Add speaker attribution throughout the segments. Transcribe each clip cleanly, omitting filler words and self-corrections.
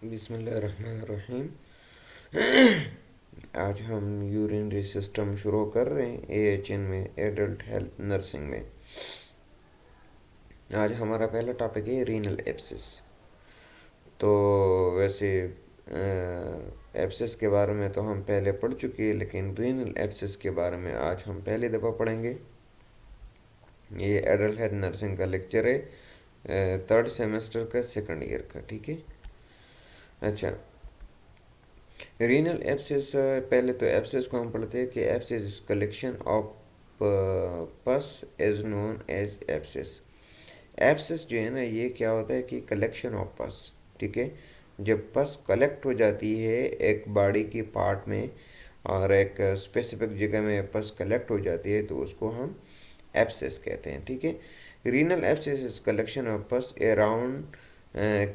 Speaker 1: बिस्मिल्लाहिर्रहमानिर्रहीम। आज हम यूरिनरी सिस्टम शुरू कर रहे हैं एएचएन में, एडल्ट हेल्थ नर्सिंग में। आज हमारा पहला टॉपिक है रीनल एब्सिस। तो वैसे एब्सिस के बारे में तो हम पहले पढ़ चुके हैं, लेकिन रीनल एब्सिस के बारे में आज हम पहली दफ़ा पढ़ेंगे। ये एडल्ट हेल्थ नर्सिंग का लेक्चर है, थर्ड सेमेस्टर का, सेकंड ईयर का। ठीक है। अच्छा, रीनल एब्सिस, पहले तो एब्सिस को हम पढ़ते हैं कि abscess is collection of pus is known as abscess. Abscess जो है ना, ये क्या होता है कि कलेक्शन ऑफ पस। ठीक है। जब पस कलेक्ट हो जाती है एक बॉडी की पार्ट में और एक स्पेसिफिक जगह में पस कलेक्ट हो जाती है, तो उसको हम एब्सिस कहते हैं। ठीक है। Renal abscess is collection of pus around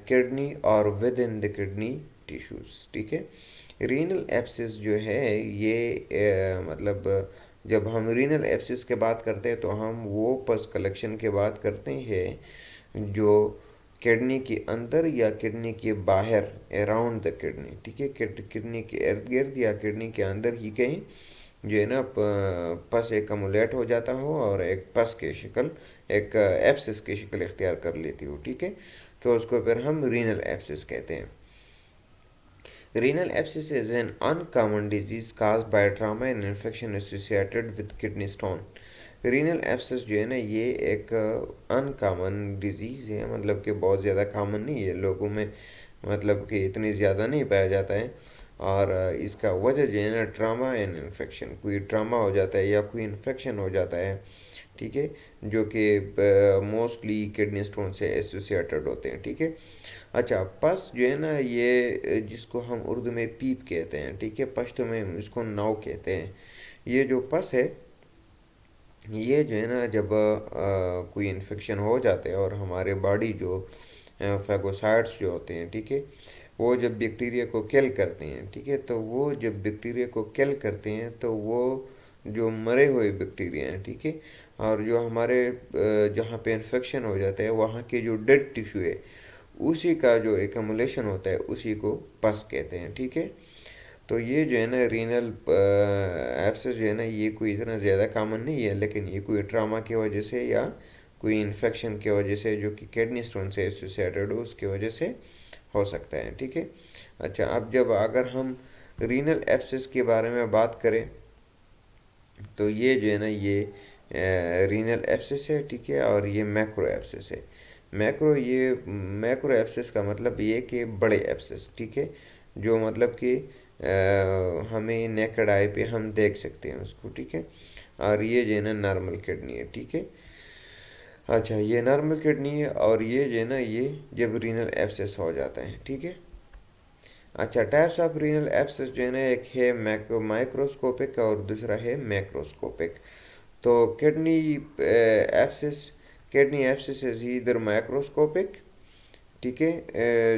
Speaker 1: kidney और within the kidney tissues. ठीक है। रीनल एब्सिस जो है ये मतलब जब हम रीनल एब्सिस के बात करते हैं तो हम वो पस कलेक्शन के बात करते हैं जो किडनी के अंदर या किडनी के बाहर, अराउंड द किडनी। ठीक है। किडनी के इर्द गिर्द या किडनी के अंदर ही कहीं जो है ना पस एकमुलेट हो जाता हो और एक पस की शक्ल, एक एब्सिस की शक्ल इख्तियार कर लेती हो। ठीक है। तो उसको फिर हम रीनल एब्सिस कहते हैं। Renal abscess is an uncommon disease caused by trauma and infection associated with kidney stone. Renal abscess जो है ना, ये एक अनकॉमन डिजीज़ है, मतलब कि बहुत ज़्यादा कॉमन नहीं है लोगों में, मतलब कि इतनी ज़्यादा नहीं पाया जाता है। और इसका वजह जो है ना, ट्रामा एंड इन्फेक्शन, कोई ट्रामा हो जाता है या कोई इन्फेक्शन हो जाता है। ठीक है। जो कि मोस्टली किडनी स्टोन से एसोसिएटेड होते हैं। ठीक है। अच्छा, पस जो है ना, ये जिसको हम उर्दू में पीप कहते हैं, ठीक है, पश्तो में इसको नाव कहते हैं। ये जो पस है, ये जो है ना, जब कोई इन्फेक्शन हो जाते हैं और हमारे बॉडी जो फैगोसाइट्स जो होते हैं, ठीक है, वो जब बैक्टीरिया को किल करते हैं, ठीक है, तो वो जब बैक्टीरिया को किल करते हैं तो वो जो मरे हुए बैक्टीरिया हैं, ठीक है, और जो हमारे जहाँ पे इन्फेक्शन हो जाता है वहाँ के जो डेड टिश्यू है, उसी का जो एकमुलेशन होता है, उसी को पस कहते हैं। ठीक है। तो ये जो है ना रीनल एब्सेस जो है ना, ये कोई इतना ज़्यादा कॉमन नहीं है, लेकिन ये कोई ट्रामा की वजह से या कोई इन्फेक्शन की वजह से जो कि किडनी स्टोन से एसोसिएटेड हो, उसकी वजह से हो सकता है। ठीक है। अच्छा, अब जब अगर हम रीनल एब्सेस के बारे में बात करें तो ये जो है ना, ये रीनल एब्सेस है। ठीक है। और ये मैक्रो एब्सेस है। मैक्रो एब्सेस का मतलब ये कि बड़े एब्सेस, ठीक है, जो मतलब कि हमें नेकेड आई पे हम देख सकते हैं उसको। ठीक है। और ये जो है ना नॉर्मल किडनी है। ठीक है। अच्छा, ये नॉर्मल किडनी है और ये जो है ना, ये जब रीनल एब्सेस हो जाता है। ठीक है। अच्छा, टाइप्स ऑफ रीनल एब्सेस जो है ना, एक है माइक्रोस्कोपिक और दूसरा है मैक्रोस्कोपिक। तो किडनी एब्सेस इज इधर माइक्रोस्कोपिक। ठीक है।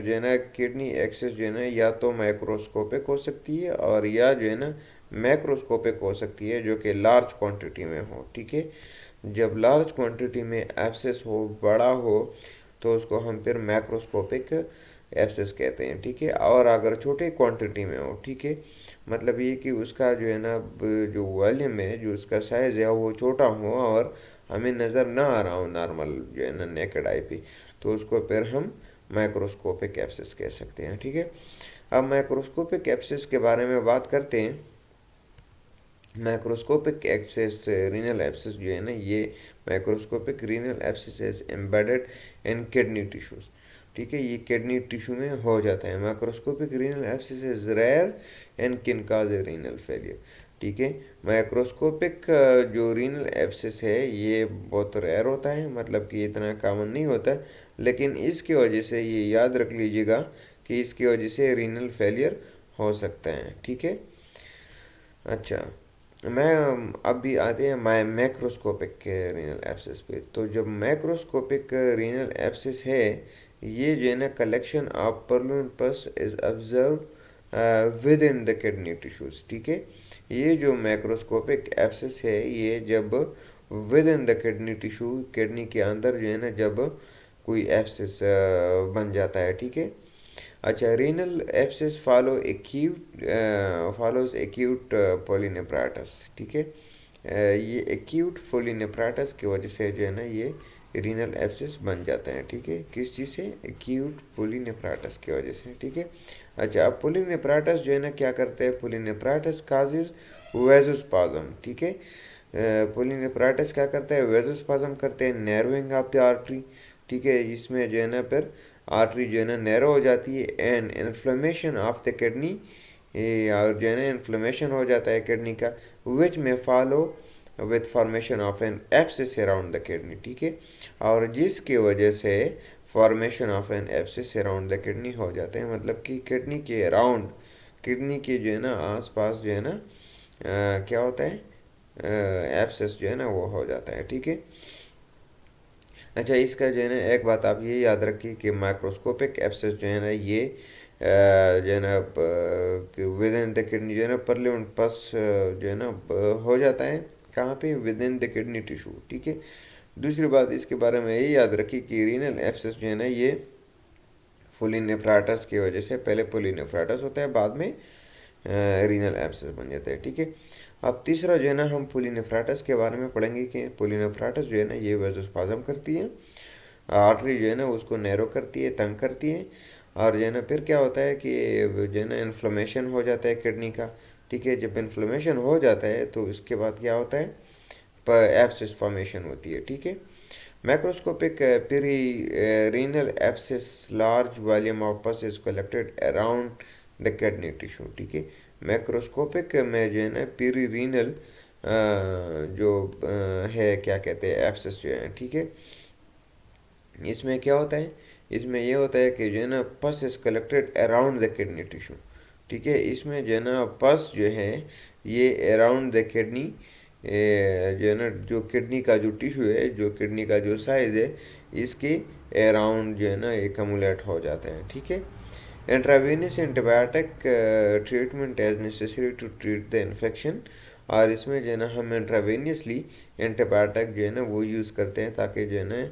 Speaker 1: जो है ना किडनी एक्सेस जो है ना, या तो माइक्रोस्कोपिक हो सकती है और या जो है ना मैक्रोस्कोपिक हो सकती है, जो कि लार्ज क्वांटिटी में हो। ठीक है। जब लार्ज क्वांटिटी में एब्सेस हो, बड़ा हो, तो उसको हम फिर मैक्रोस्कोपिक एब्सेस कहते हैं। ठीक है। और अगर छोटे क्वांटिटी में हो, ठीक है, मतलब ये कि उसका जो है ना जो वॉल्यूम है, जो उसका साइज़ है, वो छोटा हो और हमें नज़र ना आ रहा हो नॉर्मल जो है ना नेकेड आई पे, तो उसको फिर हम माइक्रोस्कोपिक एब्सेस कह सकते हैं। ठीक है। अब माइक्रोस्कोपिक एब्सेस के बारे में बात करते हैं। माइक्रोस्कोपिक एब्सेस, रीनल एब्सेस जो है ना, ये microscopic renal abscess is embedded in kidney tissues. ठीक है। ये किडनी टिश्यू में हो जाता है। Microscopic renal abscess is rare and can cause a renal failure. ठीक है। माइक्रोस्कोपिक जो रीनल एब्सेस है, ये बहुत रेयर होता है, मतलब कि इतना कॉमन नहीं होता, लेकिन इसकी वजह से ये याद रख लीजिएगा कि इसकी वजह से रीनल फेलियर हो सकता है। ठीक है। अच्छा, मैं अब भी आते हैं मैक्रोस्कोपिक के रीनल एब्सेस पे। तो जब मैक्रोस्कोपिक रीनल एब्सेस है, ये जो है ना कलेक्शन ऑफ परलून पस is observe with in the kidney tissues. ठीक है। ये जो मैक्रोस्कोपिक एब्सेस है, ये जब with in the kidney tissue, kidney के अंदर जो है ना, जब कोई एब्सेस बन जाता है, ठीक है, अच्छा, रीनल एब्सेस फॉलोज एक्यूट पोलिनेफ्राइटिस, ठीक है। ये एक्यूट पोलिनेफ्राइटिस की वजह से जो है ना ये रीनल एब्सेस बन जाते हैं, ठीक है। किस चीज़ से? एक्यूट पोलिनेफ्राइटिस की वजह से, ठीक है। अच्छा, अब पोलिनेफ्राइटिस जो है ना क्या करते हैं? पोलिनेफ्राइटिस काजेज वेजोस्पाज्म, ठीक है। पोलिनेफ्राइटिस क्या करता है? वेजोस्पाज्म करते हैं, नैरोइंग ऑफ द आर्टरी, ठीक है। इसमें जो है ना फिर आर्टरी जो है ना नैरो हो जाती है, and inflammation of the kidney, और जो है ना इन्फ्लेमेशन हो जाता है किडनी का, विच में follow with formation of an abscess around the kidney, ठीक है। और जिसकी वजह से formation of an abscess around the kidney हो जाते हैं, मतलब कि किडनी के अराउंड, किडनी के जो है ना आसपास जो है ना क्या होता है? एब्सिस जो है ना वो हो जाता है, ठीक है। अच्छा, इसका जो है ना एक बात आप ये याद रखिए कि माइक्रोस्कोपिक एब्सेस जो है ना ये जो है ना विद इन द किडनी जो है ना परलेवेंट पस जो है ना हो जाता है कहाँ पे? With in the kidney tissue, ठीक है। दूसरी बात इसके बारे में ये याद रखिए कि रीनल एब्सेस जो है ना ये पोलिनेफ्राइटिस की वजह से, पहले पोलिनेफ्राइटिस होता है, बाद में रीनल एब्सेस बन जाता है, ठीक है। अब तीसरा जो है ना हम पोलिनेफ्राइटिस के बारे में पढ़ेंगे कि पोलिनेफ्राइटिस जो है ना ये वेजोस्पाज्म करती है, आर्टरी जो है ना उसको नैरो करती है, तंग करती है, और जो है ना फिर क्या होता है कि जो है ना इन्फ्लेमेशन हो जाता है किडनी का, ठीक है। जब इन्फ्लेमेशन हो जाता है तो इसके बाद क्या होता है? एब्सिस फॉर्मेशन होती है, ठीक है। Macroscopic perirenal abscess, large volume of pus is collected around the kidney tissue, ठीक है। मैक्रोस्कोपिक में जो है ना पेरीरेनल जो है क्या कहते हैं एब्सिस जो है, ठीक है। इसमें क्या होता है? इसमें ये होता है कि जो है ना पस is collected around the kidney tissue, ठीक है। इसमें जो है ना पस जो है ये अराउंड द किडनी जो है ना जो किडनी का जो टिश्यू है, जो किडनी का जो साइज है, इसके अराउंड जो है ना एकमुलेट हो जाते हैं, ठीक है। Intravenous antibiotic treatment is necessary to treat the infection, और इसमें जो है ना हम इंट्रावेनियसली एंटीबायोटिक जो है ना वो यूज़ करते हैं ताकि जो है ना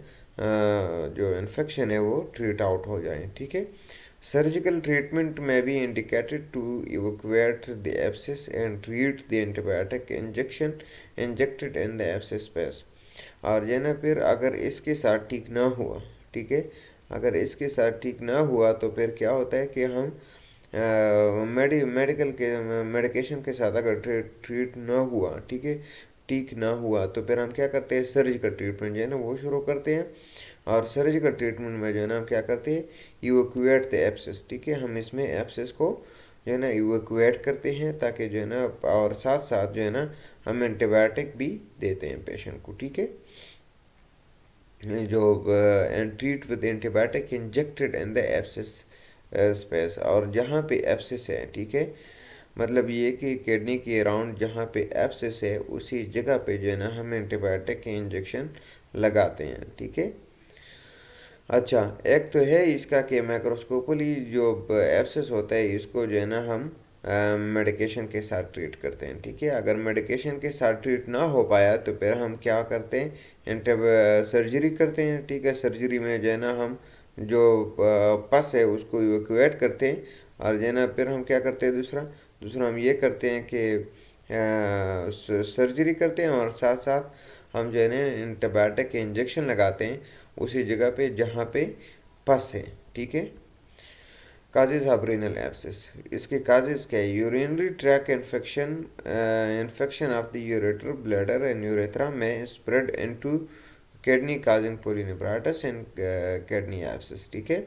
Speaker 1: जो इन्फेक्शन है वो ट्रीट आउट हो जाए, ठीक है। सर्जिकल ट्रीटमेंट में भी indicated to evacuate the abscess and treat the antibiotic injection injected in the abscess space, और जो है ना फिर अगर इसके साथ ठीक ना हुआ, ठीक है, अगर इसके साथ ठीक ना हुआ तो फिर क्या होता है कि हम मेडिकल के मेडिकेशन के साथ अगर ट्रीट ना हुआ, ठीक है, ठीक ना हुआ तो फिर हम क्या करते हैं? सर्जिकल ट्रीटमेंट जो है ना वो शुरू करते हैं, और सर्जिकल ट्रीटमेंट में जो है ना हम क्या करते हैं? इवैक्यूएट द एब्सेस, ठीक है। हम इसमें एब्सेस को जो है ना इवैक्यूएट करते हैं ताकि जो है ना, और साथ साथ जो है ना हम एंटीबायोटिक भी देते हैं पेशेंट को, ठीक है। जो and treat with antibiotic injected in the abscess space, और जहाँ पे एब्सेस है, ठीक है, मतलब ये कि किडनी के अराउंड जहाँ पे एब्सेस है उसी जगह पे जो है ना हम एंटीबायोटिक के इंजेक्शन लगाते हैं, ठीक है। अच्छा, एक तो है इसका कि मैक्रोस्कोपली जो एब्सेस होता है इसको जो है ना हम मेडिकेशन के साथ ट्रीट करते हैं, ठीक है। अगर मेडिकेशन के साथ ट्रीट ना हो पाया तो फिर हम क्या करते हैं? सर्जरी करते हैं, ठीक है। सर्जरी में जो है ना हम जो पस है उसको इवैक्यूएट करते हैं, और जो है ना फिर हम क्या करते हैं? दूसरा दूसरा हम ये करते हैं कि सर्जरी करते हैं, और साथ साथ हम जो है ना एंटीबायोटिक के इंजेक्शन लगाते हैं उसी जगह पे जहाँ पे पस है, ठीक है। काजेज ऑफ रीनल एब्सेस, इसके काजेज क्या है? Urinary tract infection, infection of the ureter, bladder and urethra में spread into kidney causing pyelonephritis and kidney abscess, ठीक है।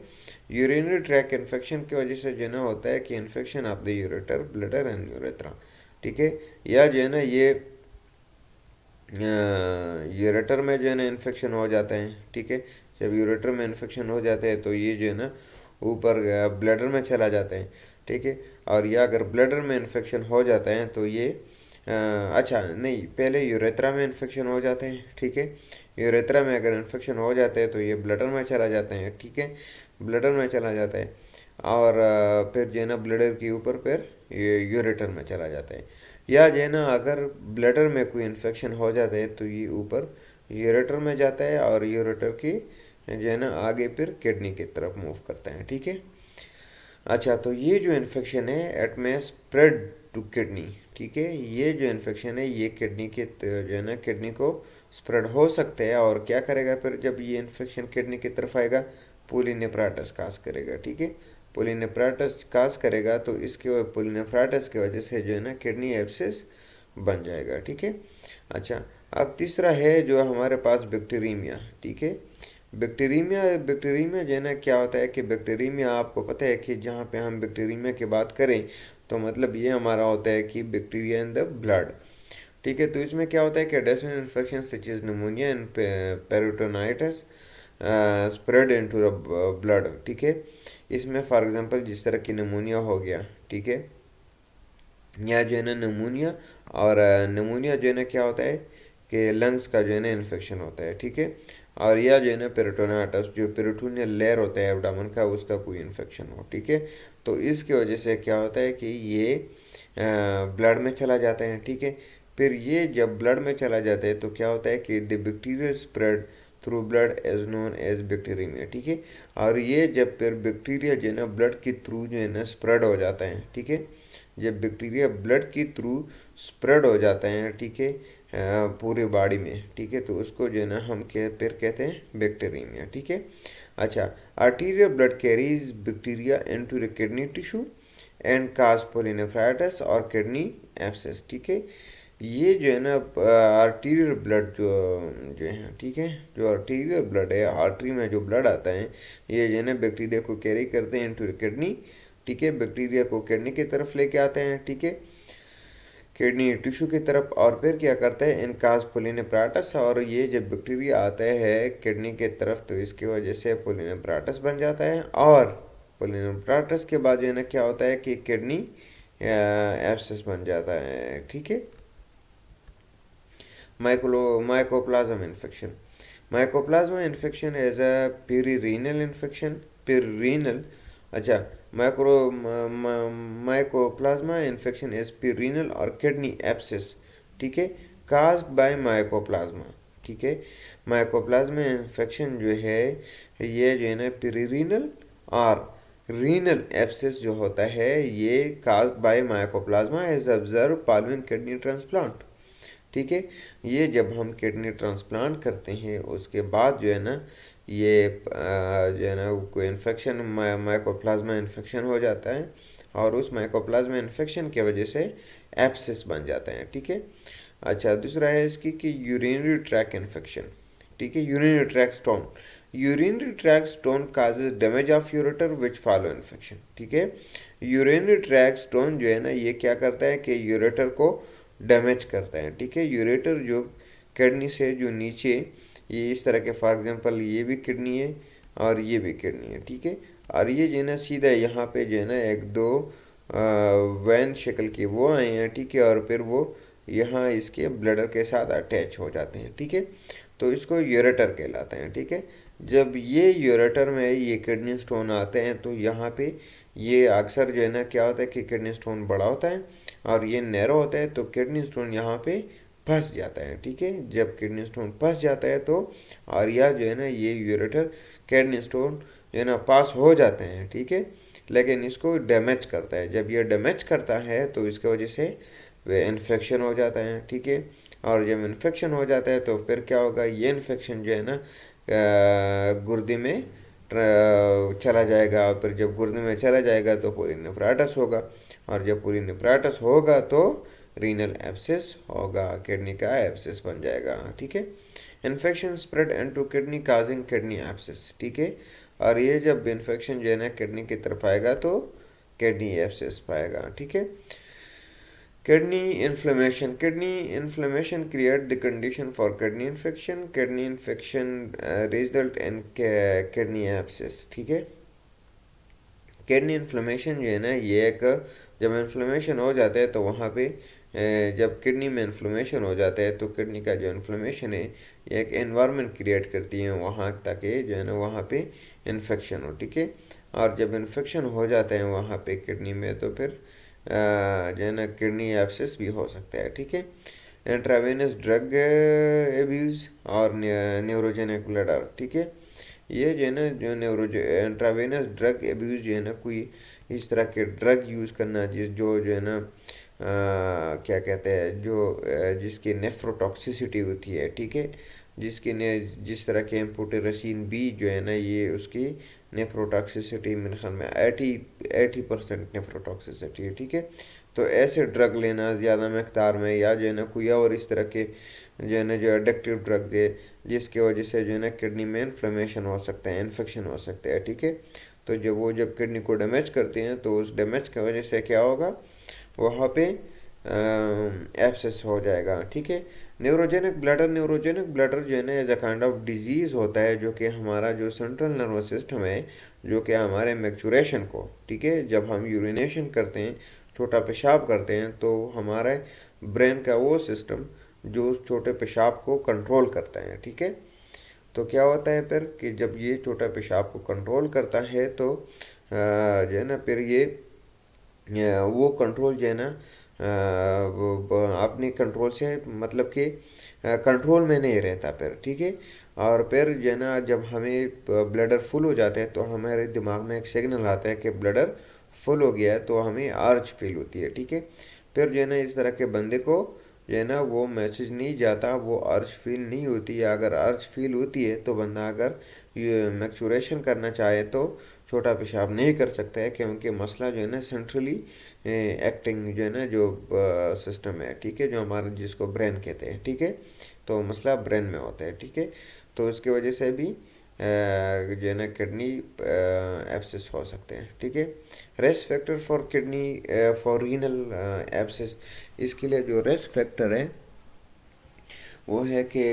Speaker 1: यूरिनरी ट्रैक इन्फेक्शन की वजह से जो है ना होता है कि infection of the ureter, bladder and urethra, ठीक है। या जो है ना ये यूरेटर में जो है ना इन्फेक्शन हो जाते हैं, ठीक है। जब यूरेटर में इन्फेक्शन हो जाते हैं तो ये जो है ना ऊपर ब्लैडर में चला जाता है, ठीक है। और या अगर ब्लैडर में इन्फेक्शन हो जाता है तो ये अच्छा नहीं, पहले यूरेथ्रा में इन्फेक्शन हो जाते हैं, ठीक है। यूरेथ्रा में अगर इन्फेक्शन हो जाते हैं तो ये ब्लैडर में चला जाता है, ठीक है। ब्लैडर में चला जाता है, और फिर जो है ना ब्लैडर के ऊपर फिर ये यूरेटर में चला जाता है। या जो है ना अगर ब्लैडर में कोई इन्फेक्शन हो जाता है तो ये ऊपर यूरेटर में जाता है, और यूरेटर की जो है ना आगे फिर किडनी की तरफ मूव करता है, ठीक है। अच्छा, तो ये जो इन्फेक्शन है इट में स्प्रेड टू किडनी, ठीक है। ये जो इन्फेक्शन है ये किडनी के जो है ना किडनी को स्प्रेड हो सकते हैं, और क्या करेगा फिर जब ये इन्फेक्शन किडनी की तरफ आएगा, पोलिनेफ्राइटिस काज करेगा, ठीक है। पोलिनेफ्राइटिस काज करेगा तो इसके पोलिनेफ्राइटिस की वजह से जो है ना किडनी एब्सेस बन जाएगा, ठीक है। अच्छा, अब तीसरा है जो हमारे पास बैक्टीरियमिया, ठीक है। बैक्टीरियमिया बैक्टीरियमिया जो है ना क्या होता है कि बैक्टीरियमिया आपको पता है कि जहाँ पे हम बैक्टीरियमिया की बात करें तो मतलब ये हमारा होता है कि बैक्टीरिया इन द ब्लड, ठीक है। तो इसमें क्या होता है कि destine infection such is pneumonia and peritonitis spread into the blood, ठीक है। इसमें फॉर एग्जांपल जिस तरह की निमोनिया हो गया, ठीक है, या जो है ना निमोनिया, और निमोनिया जो है ना क्या होता है कि लंग्स का जो है ना इन्फेक्शन होता है, ठीक है। और या जो है ना पेरिटोनाइटिस जो पेरिटोनियल लेयर होता है एब्डामन का, उसका कोई इन्फेक्शन हो, ठीक है। तो इसकी वजह से क्या होता है कि ये ब्लड में चला जाता है, ठीक है। फिर ये जब ब्लड में चला जाता है तो क्या होता है कि the bacterial spread through blood as known as bacteraemia, ठीक है। और ये जब फिर बैक्टीरिया जो है ना ब्लड के थ्रू जो है ना स्प्रेड हो जाता है, ठीक है। जब बैक्टीरिया ब्लड के थ्रू स्प्रेड हो जाता है, ठीक है, पूरे बॉडी में, ठीक है, तो उसको जो है ना हम फिर कहते हैं बैक्टीरियमिया, ठीक है। अच्छा, arterial blood carries bacteria into the kidney tissue and cause pyelonephritis और किडनी एब्सेस, ठीक है। ये जो है ना आर्टीरियल ब्लड जो जो है, ठीक है, जो आर्टीरियल ब्लड है, आर्टरी में जो ब्लड आता है, ये जो है ना बैक्टीरिया को कैरी करते हैं इनटू किडनी, ठीक है। बैक्टीरिया को किडनी की तरफ लेके आते हैं, ठीक है, किडनी टिश्यू की तरफ, और फिर क्या करते हैं इनकाज पोलिनेफ्राइटिस, और ये जब बैक्टीरिया आता है किडनी की तरफ तो इसकी वजह से पोलिनेफ्राइटिस बन जाता है, और पोलिनेफ्राइटिस के बाद जो है ना क्या होता है कि किडनी एब्सेस बन जाता है, ठीक है। Mycoplasma infection, mycoplasma infection as a perirenal infection, perirenal, अच्छा, micro mycoplasma infection is perirenal और किडनी एब्सेस, ठीक है, कास्ड बाय माइकोप्लाज्मा, ठीक है। माइकोप्लाज्मा इन्फेक्शन जो है ये जो है ना पेरिरीनल और रीनल एब्सेस जो होता है ये caused by mycoplasma as observe following kidney transplant, ठीक है। ये जब हम किडनी ट्रांसप्लांट करते हैं उसके बाद जो है ना ये जो है ना कोई इन्फेक्शन माइकोप्लाज्मा इन्फेक्शन हो जाता है, और उस माइकोप्लाज्मा इन्फेक्शन की वजह से एब्सेस बन जाते हैं, ठीक है। अच्छा, दूसरा है इसकी कि यूरिनरी ट्रैक इन्फेक्शन, ठीक है, urinary track stone, urinary track stone causes damage of ureter which follow infection, ठीक है। यूरिनरी ट्रैक स्टोन जो है ना ये क्या करता है कि यूरेटर को डैमेज करता है, ठीक है। यूरेटर जो किडनी से जो नीचे ये इस तरह के फॉर एग्जांपल ये भी किडनी है और ये भी किडनी है, ठीक है, और ये जो है ना सीधा यहाँ पे जो है ना एक दो वैन शक्ल के वो आए हैं, ठीक है, और फिर वो यहाँ इसके ब्लडर के साथ अटैच हो जाते हैं, ठीक है। तो इसको यूरेटर कहलाते हैं, ठीक है। जब ये यूरेटर में ये किडनी स्टोन आते हैं तो यहाँ पे ये अक्सर जो है ना क्या होता है कि किडनी स्टोन बड़ा होता है और ये नैरो होता है, तो किडनी स्टोन यहाँ पे फंस जाता है, ठीक है। जब किडनी स्टोन फंस जाता है तो और यह जो है ना ये यूरेटर किडनी स्टोन जो है ना पास हो जाते हैं, ठीक है, लेकिन इसको डैमेज करता है। जब ये डैमेज करता है तो इसकी वजह से वे इन्फेक्शन हो जाता है, ठीक है। और जब इन्फेक्शन हो जाता है तो फिर क्या होगा, ये इन्फेक्शन जो है ना गुर्दे में चला जाएगा, और फिर जब गुर्दे में चला जाएगा तो पोलिनेफ्राइटिस होगा, और जब पोलिनेफ्राइटिस होगा तो रीनल एब्सेस होगा, किडनी का एब्सेस बन जाएगा, ठीक है। Infection spread into kidney causing kidney abscess, ठीक है। और ये जब इन्फेक्शन जो है ना किडनी की तरफ आएगा तो किडनी एब्सेस पाएगा, ठीक है। Kidney inflammation create the condition for kidney infection. Kidney infection result in kidney abscess, ठीक है। किडनी इन्फ्लेमेशन जो है ना ये एक जब इन्फ्लेमेशन हो जाता है तो वहाँ पे जब किडनी में इन्फ्लेमेशन हो जाता है तो किडनी का जो इन्फ्लेमेशन है ये एक एनवायरनमेंट क्रिएट करती है वहाँ, ताकि जो है ना वहाँ पे इन्फेक्शन हो, ठीक है। और जब इन्फेक्शन हो जाता है वहाँ पे किडनी में तो फिर जो है ना किडनी एब्सेस भी हो सकता है, ठीक है। इंट्रावेनस ड्रग एब्यूज़ और न्यूरोजेनिक ब्लडर, ठीक है। ये जो है ना जो न्यूरो जो इंट्रावेनस ड्रग एब्यूज़ जो है ना कोई इस तरह के ड्रग यूज़ करना जो है ना क्या कहते हैं जिसकी नेफ्रोटॉक्सिसिटी होती है, ठीक है, जिसकी ने जिस तरह के एम्फोटेरेसिन बी जो है ना ये उसकी नेफ्रोटॉक्सिसिटी मेरे ख्याल में 80% नेफ्रोटॉक्सिसिटी है, ठीक है। तो ऐसे ड्रग लेना ज़्यादा मकदार में या जो है ना कोई और इस तरह के जो है ना जो एडिक्टिव ड्रग्स है जिसकी वजह से जो है ना किडनी में इन्फ्लेमेशन हो सकता है, इन्फेक्शन हो सकता है, ठीक है। तो जब किडनी को डैमेज करते हैं तो उस डैमेज की वजह से क्या होगा, वहाँ पे एब्सेस हो जाएगा, ठीक है। न्यूरोजेनिक ब्लडर जो है ना as a kind of disease होता है जो कि हमारा जो सेंट्रल नर्वस सिस्टम है, जो कि हमारे मैक्चुरेशन को, ठीक है, जब हम यूरिनेशन करते हैं, छोटा पेशाब करते हैं, तो हमारे ब्रेन का वो सिस्टम जो उस छोटे पेशाब को कंट्रोल करता है, ठीक है। तो क्या होता है फिर कि जब ये छोटा पेशाब को कंट्रोल करता है तो जो है ना फिर ये वो कंट्रोल जो है ना अपने कंट्रोल से मतलब कि कंट्रोल में नहीं रहता फिर, ठीक है। और फिर जो है ना जब हमें ब्लडर फुल हो जाता है तो हमारे दिमाग में एक सिग्नल आता है कि ब्लडर फुल हो गया है, तो हमें आर्च फील होती है, ठीक है। फिर जो है ना इस तरह के बंदे को जो है ना वो मैसेज नहीं जाता, वो अर्ज फील नहीं होती, या अगर अर्ज फील होती है तो बंदा अगर ये मैक्चुरेशन करना चाहे तो छोटा पेशाब नहीं कर सकता है, क्योंकि मसला जो है ना सेंट्रली एक्टिंग जो है ना जो सिस्टम है, ठीक है, जो हमारा जिसको ब्रेन कहते हैं, ठीक है। तो मसला ब्रेन में होता है, ठीक है। तो उसकी वजह से भी जो है ना किडनी एब्सेस हो सकते हैं, ठीक है। Risk factor for kidney for renal abscess, इसके लिए जो रिस्क फैक्टर है वो है कि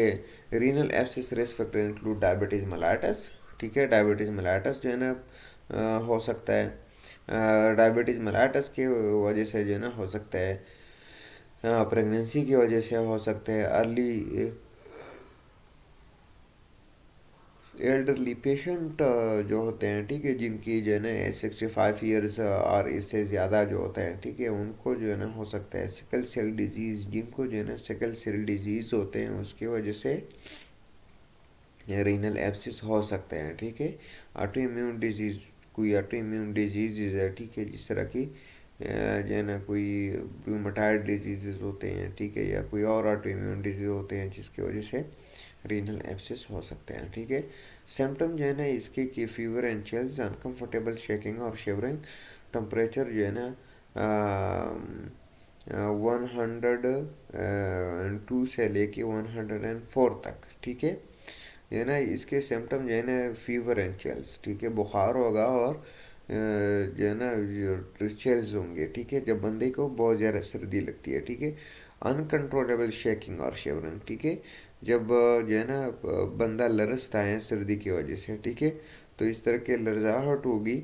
Speaker 1: renal abscess risk factor include diabetes mellitus, ठीक है। डायबिटीज़ मेलाइटस जो है ना हो सकता है, डायबिटीज़ मेलाइटस की वजह से जो है ना हो सकता है, प्रेगनेंसी की वजह से हो सकता है, अर्ली एल्डरली पेशेंट जो होते हैं, ठीक है, जिनकी जो है ना 65 ईयर्स और इससे ज़्यादा जो होते हैं, ठीक है, उनको जो है ना हो सकता है सिकल सेल डिजीज़, जिनको जो है ना सिकल सेल डिजीज़ होते हैं उसकी वजह से रीनल एब्सिस हो सकते हैं, ठीक है। ऑटो इम्यून डिजीज़, कोई ऑटो इम्यून डिजीज़ है, ठीक है, जिस तरह की जो है ना कोई रूमेटाइड डिजीज़ होते हैं, ठीक है, या कोई और ऑटो इम्यून डिजीज़ होते हैं जिसकी वजह से रीनल एब्सिस हो सकते हैं, ठीक है। सिम्टम जो है ना इसके कि fever and chills, uncomfortable shaking और शिवरिंग, टेम्परेचर जो है ना 102 से लेके 104 तक, ठीक है। जो है ना इसके सिम्टम जो है ना फीवर एंड चिल्स, ठीक है, बुखार होगा और जो है ना चिल्स होंगे, ठीक है, जब बंदे को बहुत ज़्यादा सर्दी लगती है, ठीक है। अनकंट्रोलेबल शेकिंग और शिवरिंग, ठीक है, जब जो है ना बंदा लरसता है सर्दी की वजह से, ठीक है, तो इस तरह के लरजाहट होगी।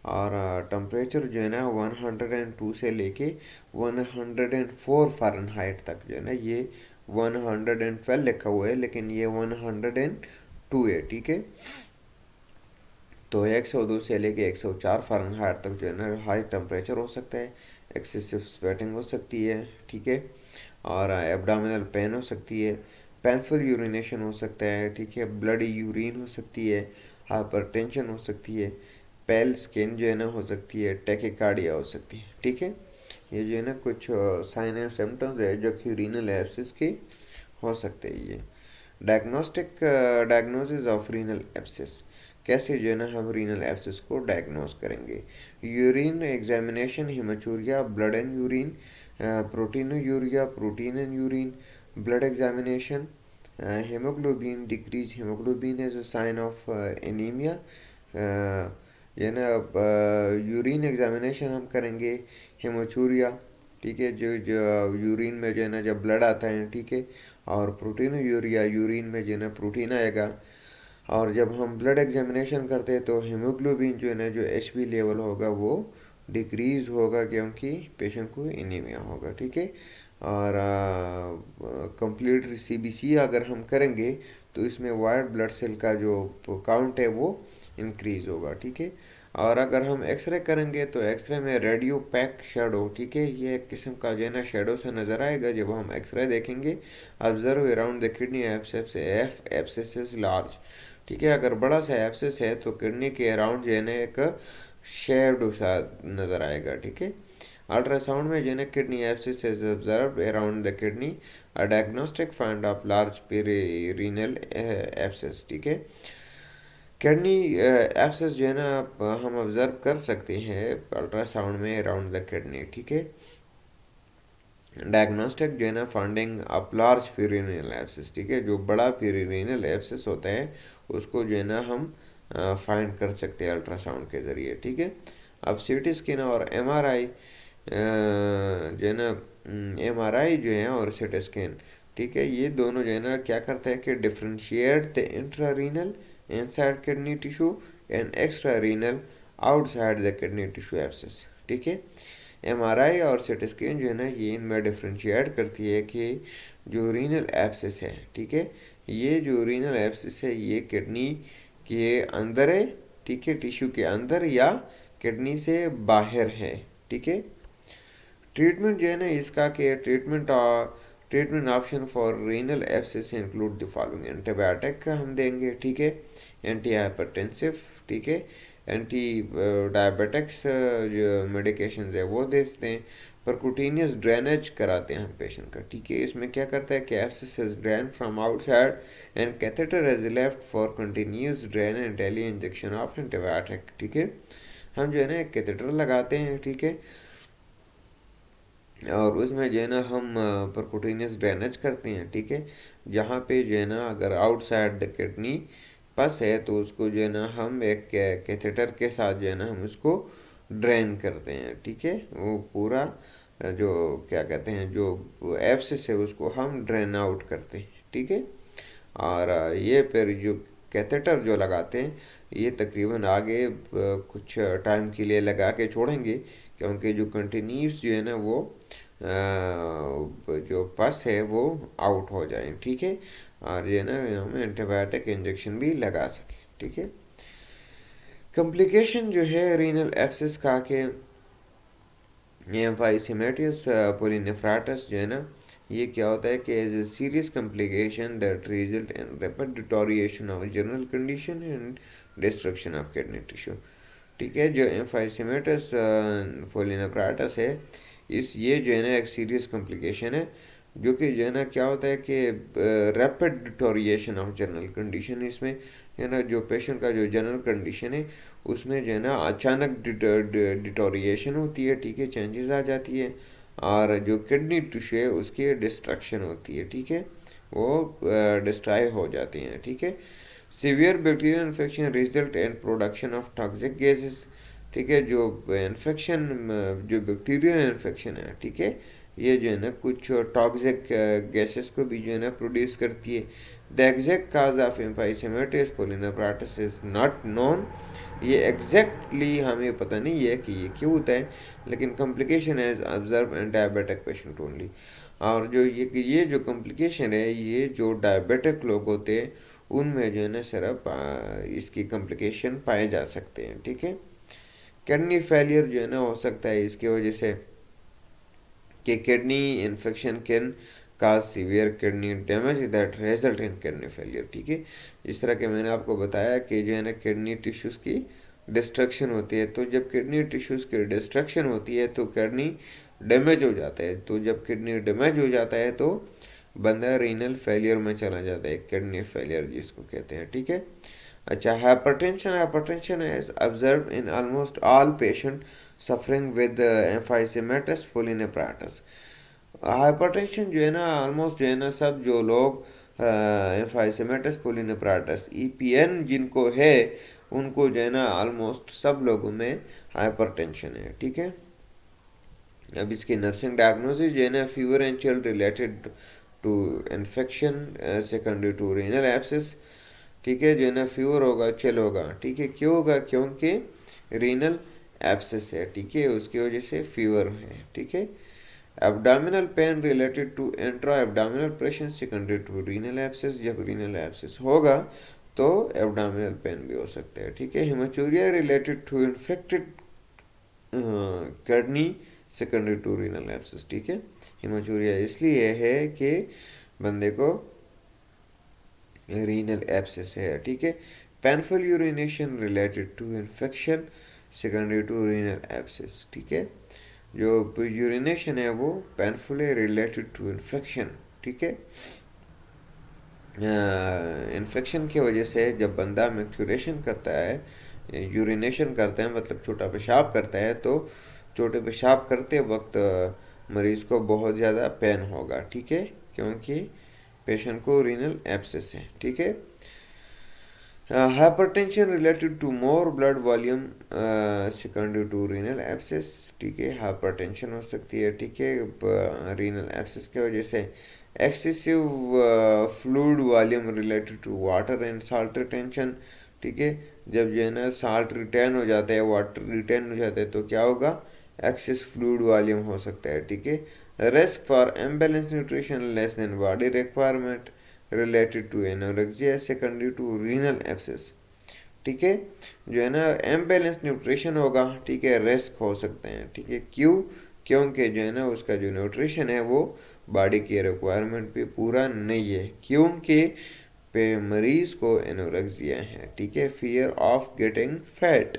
Speaker 1: और टेम्परेचर जो है ना 102 से लेके 104 फ़ारेनहाइट तक जो है ना, ये 112 लिखा हुआ है लेकिन ये 102 है, ठीक है। तो 102 से लेके 104 फ़ारेनहाइट तक जो है ना हाई टेम्परेचर हो सकता है, एक्सेसिव स्वेटिंग हो सकती है, ठीक है, और एब्डोमिनल पेन हो सकती है, पेनफुल यूरिनेशन हो सकता है, ठीक है, ब्लडी यूरिन हो सकती है, हाइपरटेंशन हो सकती है, पेल स्किन जो है ना हो सकती है, टैकिकार्डिया हो सकती है, ठीक है। ये जो है ना कुछ साइन एंड सिम्टम्स है जो कि रीनल एब्सिस की हो सकते हैं। ये डायग्नोसिस ऑफ रीनल एब्सिस, कैसे जो है ना हम रीनल एब्सिस को डायग्नोस करेंगे। Urine examination, haematuria, blood and urine, proteinuria, protein and urine, blood examination, haemoglobin decrease, haemoglobin as a sign of anaemia, ये ना यूरिन एग्जामिनेशन हम करेंगे, हेमोचूरिया, ठीक है, जो जो यूरिन में जो है ना जब ब्लड आता है, ठीक है, और प्रोटीन यूरिया, यूरिन में जो है ना प्रोटीन आएगा। और जब हम ब्लड एग्जामिनेशन करते हैं तो हीमोग्लोबिन जो है ना जो एचबी लेवल होगा वो डिक्रीज होगा क्योंकि पेशेंट को एनीमिया होगा, ठीक है। और कंप्लीट सीबीसी अगर हम करेंगे तो इसमें वाइट ब्लड सेल का जो काउंट है वो इंक्रीज होगा, ठीक है। और अगर हम एक्सरे करेंगे तो एक्सरे में रेडियो पैक शेडो, ठीक है, ये एक किस्म का जो है ना शेडो से नज़र आएगा जब हम एक्सरे देखेंगे। Observe around the kidney abscess large, ठीक है। अगर बड़ा सा एब्सेस है तो किडनी के अराउंड जो है ना एक शेप्ड सा नज़र आएगा। ठीक है। अल्ट्रासाउंड में जो है ना kidney abscess is observed around the kidney, a diagnostic find of large perirenal abscess. ठीक है। किडनी एब्सेस जो है ना हम ऑब्जर्व कर सकते हैं अल्ट्रासाउंड में अराउंड द किडनी। ठीक है। डायग्नोस्टिक जो है ना फाइंडिंग ऑफ लार्ज पेरिनील एब्सेस। ठीक है। जो बड़ा पेरिनील एब्सेस होता है उसको जो है ना हम फाइंड कर सकते हैं अल्ट्रासाउंड के ज़रिए। ठीक है। अब सीटी स्कैन और एमआरआई जो है ना एमआरआई जो है और सीटी स्कैन, ठीक है, ये दोनों जो है ना क्या करते हैं कि differentiate the intrarenal inside kidney tissue and extra renal outside the kidney tissue abscess. ठीक है। एमआरआई और सीटी स्कैन जो है ना ये इनमें डिफ्रेंशिएट करती है कि जो रीनल एब्सेस है, ठीक है, ये जो रीनल एब्सेस है ये किडनी के अंदर है, ठीक है, टिश्यू के अंदर या किडनी से बाहर है। ठीक है। ट्रीटमेंट जो है ना इसका कि treatment option for renal abscess include the following. Antibiotic का हम देंगे। ठीक है। एंटी हाइपरटेंसिव, ठीक है, एंटी डायबिटिक्स जो मेडिकेशन है वो देते हैं। परक्यूटेनियस ड्रेनेज कराते हैं हम पेशेंट का। ठीक है। इसमें क्या करता है कि abscess is drain from outside and catheter is left for continuous drain and daily injection of antibiotic. ठीक है। हम जो है ना एक कैथेटर लगाते हैं। ठीक है। और उसमें जो है ना हम परक्यूटेनियस ड्रेनेज करते हैं। ठीक है। जहाँ पे जो है ना अगर आउटसाइड द किडनी पस है तो उसको जो है ना हम एक कैथेटर के साथ जो है ना हम उसको ड्रेन करते हैं। ठीक है। वो पूरा जो क्या कहते हैं जो एब्सेस है उसको हम ड्रेन आउट करते हैं। ठीक है। और ये फिर जो कैथेटर जो लगाते हैं ये तकरीबन आगे कुछ टाइम के लिए लगा के छोड़ेंगे, क्योंकि जो कंटिन्यूस जो है ना वो जो पस है वो आउट हो जाए। ठीक है। और जो है ना हम एंटीबायोटिक इंजेक्शन भी लगा सकें। ठीक है। कॉम्प्लिकेशन जो है रीनल एब्सेस का के एम्फाइसीमेटियस पोलिनेफ्राटस जो है ना ये क्या होता है कि as a serious complication that result in rapid deterioration of general condition and destruction of kidney tissue. ठीक है। जो एम्फाइसीमेटस पोलिनेफ्राटस है इस ये जो है ना एक सीरियस कॉम्प्लिकेशन है जो कि जो है ना क्या होता है कि rapid deterioration of general condition, इसमें है ना जो पेशेंट का जो जनरल कंडीशन है उसमें जो है ना अचानक डिटोरिएशन होती है। ठीक है। चेंजेस आ जाती है और जो किडनी टिश्यू है उसकी डिस्ट्रक्शन होती है। ठीक है। वो डिस्ट्रॉय हो जाती हैं। ठीक है। Severe bacterial infection result in production of toxic gases. ठीक है। जो इन्फेक्शन जो बैक्टीरियल इन्फेक्शन है, ठीक है, ये जो है ना कुछ टॉक्सिक गैसेस को भी जो है ना प्रोड्यूस करती है। The exact cause of emphysematous pyelonephritis is not known. ये एग्जैक्टली हमें पता नहीं है कि ये क्यों होता है, लेकिन complication as observe in diabetic patient only. और जो ये जो कॉम्प्लिकेशन है ये जो डायबिटिक लोग होते हैं उनमें जो है ना सिर्फ इसकी कॉम्प्लिकेशन पाए जा सकते हैं। ठीक है। किडनी फेलियर जो है ना हो सकता है इसकी वजह से कि kidney infection can cause severe kidney damage that result in kidney failure. ठीक है। जिस तरह के मैंने आपको बताया कि जो है ना किडनी टिश्यूज़ की डिस्ट्रक्शन होती है, तो जब किडनी टिश्यूज़ की डिस्ट्रक्शन होती है तो किडनी डैमेज हो जाता है। तो जब किडनी डैमेज हो जाता है तो बंदा रीनल फेलियर में चला जाता है, किडनी फेलियर जिसको कहते हैं। ठीक है। अच्छा, hypertension is observe in almost all patient suffering with emphysematous pyelonephritis. Hypertension जो है ना ऑलमोस्ट जो है ना सब जो लोग एम्फाइसेमेटस पोलिनेफ्राटस ईपीएन जिनको है उनको जो है ना ऑलमोस्ट सब लोगों में हाइपरटेंशन है। ठीक है। अब इसकी नर्सिंग डायग्नोसिस जो है ना fever and chilled related to infection secondary to renal abscess. ठीक है। जो है ना फीवर होगा, चिल होगा। ठीक है। क्यों होगा? क्योंकि रीनल एब्सेस है। ठीक है। उसकी वजह से फीवर है। ठीक है। Abdominal pain related to intra abdominal pressure secondary to renal abscess. जब रीनल एब्सेस होगा तो एब्डामिनल पेन भी हो सकता है। ठीक है। Haematuria related to infected kidney secondary to renal abscess. ठीक है। हेमाचूरिया इसलिए है कि बंदे को रीनल एब्सेस है, ठीक है। Painful urination related to infection secondary to renal abscess, ठीक है। जो यूरिनेशन है वो पेनफुल है रिलेटेड टू इन्फेक्शन, ठीक है। इन्फेक्शन की वजह से जब बंदा मैक्चुरेशन करता है, यूरिनेशन करता है मतलब छोटा पेशाब करता है, तो छोटे पेशाब करते वक्त मरीज़ को बहुत ज़्यादा पेन होगा, ठीक है, क्योंकि पेशेंट को रीनल एब्सेस है, ठीक है। Hypertension related to more blood volume secondary to renal abscess, ठीक है। हाइपरटेंशन हो सकती है, ठीक है, रीनल एब्सेस की वजह से। Excessive fluid volume related to water and salt retention, ठीक है। जब जो है ना साल्ट रिटेन हो जाता है, वाटर रिटेन हो जाता है, तो क्या होगा, एक्सेस फ्लूइड वॉल्यूम हो सकता है, ठीक है। Risk for imbalance nutrition less than body requirement related to anorexia secondary to renal abscess, ठीक है। जो है ना इम्बैलेंस न्यूट्रिशन होगा, ठीक है, रिस्क हो सकते हैं, ठीक है। क्यों? क्योंकि जो है ना उसका जो न्यूट्रिशन है वो बॉडी की रिक्वायरमेंट पे पूरा नहीं है, क्योंकि पे मरीज को एनोरेक्सिया है, ठीक है। फियर ऑफ गेटिंग फैट,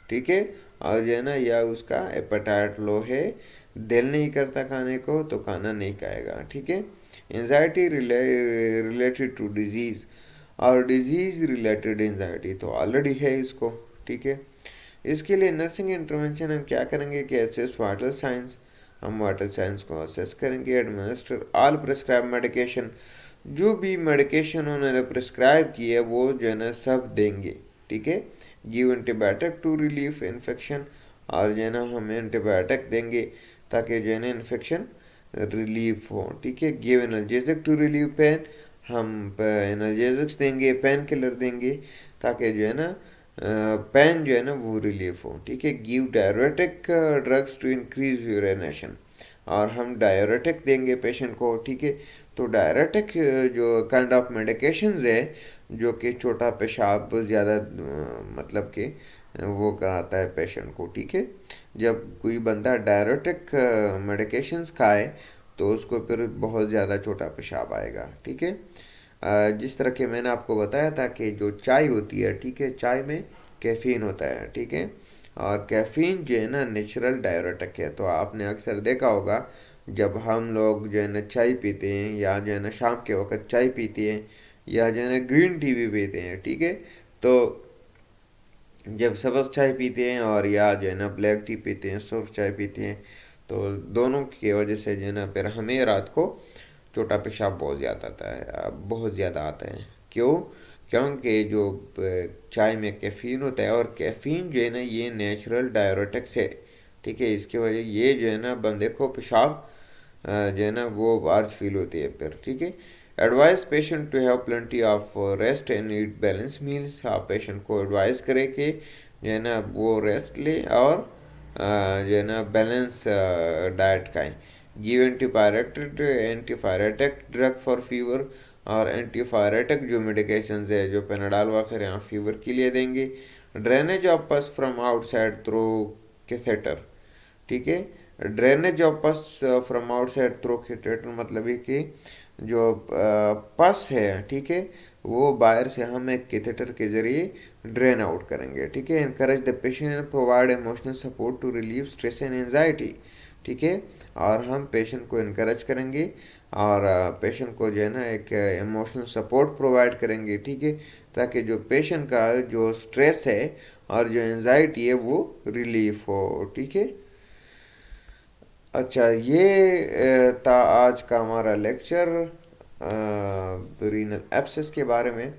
Speaker 1: ठीक है। और जो है ना या उसका एपेटाइट लो है, दिल नहीं करता खाने को तो खाना नहीं खाएगा, ठीक है। एंजाइटी रिलेटेड टू डिजीज और डिजीज रिलेटेड एंजाइटी तो ऑलरेडी है इसको, ठीक है। इसके लिए नर्सिंग इंटरवेंशन हम क्या करेंगे कि एसेस वाइटल साइंस, हम वाइटल साइंस को असेस करेंगे। एडमिनिस्टर ऑल प्रिस्क्राइब मेडिकेशन, जो भी मेडिकेशन उन्होंने प्रिस्क्राइब की है वो जो है ना सब देंगे, ठीक है। Give antibiotic to relief infection, और जो है ना हम एंटीबायोटिक देंगे ताकि जो है ना इन्फेक्शन रिलीफ हो, ठीक है। Give analgesic to relieve pain, हम एनाल्जेसिक्स देंगे, पेन किलर देंगे ताकि जो है ना पेन जो है ना वो रिलीफ हो, ठीक है। Give diuretic drugs to increase urination, और हम डायरेटिक देंगे पेशेंट को, ठीक है। तो डायरेटिक जो काइंड ऑफ मेडिकेशंस है जो कि छोटा पेशाब ज़्यादा मतलब कि वो कराता है पेशेंट को, ठीक है। जब कोई बंदा डायरेटिक मेडिकेशंस खाए तो उसको फिर बहुत ज़्यादा छोटा पेशाब आएगा, ठीक है। जिस तरह के मैंने आपको बताया था कि जो चाय होती है, ठीक है, चाय में कैफीन होता है, ठीक है। और कैफीन जो है ना नेचुरल डायरेटिक है, तो आपने अक्सर देखा होगा जब हम लोग जो है ना चाय पीते हैं या जो है ना शाम के वक्त चाय पीते हैं या जो है ना ग्रीन टी भी पीते हैं, ठीक है। तो जब सब्ज़ चाय पीते हैं और या जो है ना ब्लैक टी पीते हैं, सुर्ख चाय पीते हैं, तो दोनों की वजह से जो है ना फिर हमें रात को छोटा पेशाब बहुत ज़्यादा आता है, बहुत ज़्यादा आता है। क्यों? क्योंकि जो चाय में कैफ़ीन होता है, और कैफ़ीन जो है ना ये नेचुरल डायरेटिक्स है, ठीक है। इसकी वजह ये जो है ना बंदे को पेशाब जो है ना वो आर्ज फील होती है फिर, ठीक है। Advice patient to have plenty of rest and eat balance meals, आप पेशेंट को एडवाइस करें कि जो है ना वो रेस्ट ले और जो है ना बैलेंस डाइट खाएं। Give antipyretic drug for fever, और एंटीपायरेटिक जो मेडिकेशंस है जो पेनाडाल वगैरह यहाँ फीवर के लिए देंगे। ड्रेनेज ऑफ पस फ्रॉम आउटसाइड थ्रू कैथेटर, ठीक है। ड्रेनेज ऑफ पस फ्रॉम आउटसाइड थ्रू कैथेटर मतलब है कि जो पस है, ठीक है, वो बाहर से हम एक कैथेटर के जरिए ड्रेन आउट करेंगे, ठीक है। Encourage the patient and provide emotional support to relieve stress and anxiety, ठीक है। और हम पेशेंट को इनकरेज करेंगे और पेशेंट को जो है ना एक इमोशनल सपोर्ट प्रोवाइड करेंगे, ठीक है, ताकि जो पेशेंट का जो स्ट्रेस है और जो एंजाइटी है वो रिलीफ हो, ठीक है। अच्छा, ये था आज का हमारा लेक्चर रीनल एब्सेस के बारे में।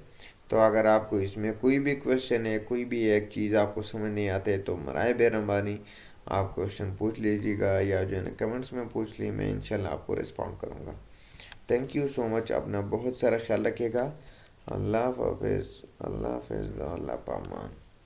Speaker 1: तो अगर आपको इसमें कोई भी क्वेश्चन है, कोई भी एक चीज़ आपको समझ नहीं आते, तो मराए बेरहमानी आप क्वेश्चन पूछ लीजिएगा या जो है ना कमेंट्स में पूछ ली, मैं इंशाल्लाह आपको रिस्पॉन्ड करूँगा। थैंक यू सो मच, अपना बहुत सारा ख्याल रखिएगा। अल्लाह हाफिज़, अल्लाह हाफिज़, अल्लाह पामान।